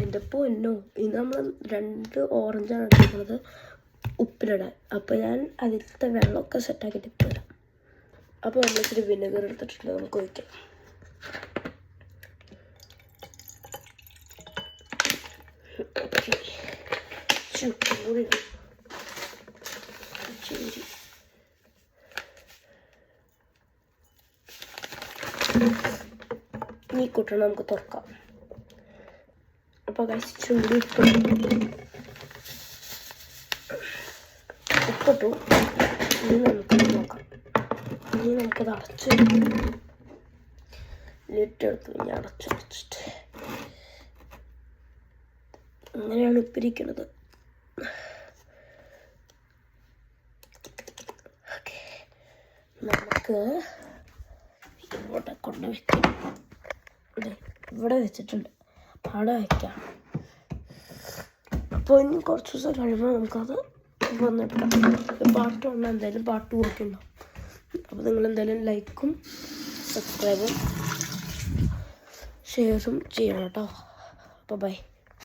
എൻ്റെ പൊന്നോ, ഇന്ന് നമ്മൾ 2 ഓറഞ്ചാണ് എടുക്കുന്നത് ഉപ്പിലിടാൻ. അപ്പോൾ ഞാൻ അതിലത്തെ വെള്ളമൊക്കെ സെറ്റാക്കിയിട്ട് ഇട്ട് വരാം. അപ്പോൾ നമ്മളിച്ചിരി വിനെഗർ എടുത്തിട്ടുണ്ട്, നമുക്ക് ഒഴിക്കാം. ചൂടി ശരി. ഈ കൂട്ടണം നമുക്ക് തുറക്കാം. അപ്പോൾ ചൂടി ഉപ്പിട്ടു. ഇനി നമുക്ക് നോക്കാം. ഇനി നമുക്കത് അടച്ച് ലിട്ടെടുത്ത് ഇനി അടച്ചിട്ട് അങ്ങനെയാണ് ഉപ്പിരിക്കണത്. ഓക്കെ, നമുക്ക് ഇവിടെ കൊണ്ട് വെക്കാം. ഇവിടെ വെച്ചിട്ടുണ്ട്, അവിടെ വയ്ക്കാം. അപ്പോൾ ഇനി കുറച്ച് ദിവസം കഴിയുമ്പോൾ നമുക്കത് വന്നിട്ടാം. പാട്ട് വന്നാൽ എന്തായാലും പാട്ട് പോയിട്ടുണ്ടാവും. അപ്പോൾ നിങ്ങളെന്തായാലും ലൈക്കും സബ്സ്ക്രൈബും ഷെയറും ചെയ്യണം കേട്ടോ. അപ്പോൾ ബൈ.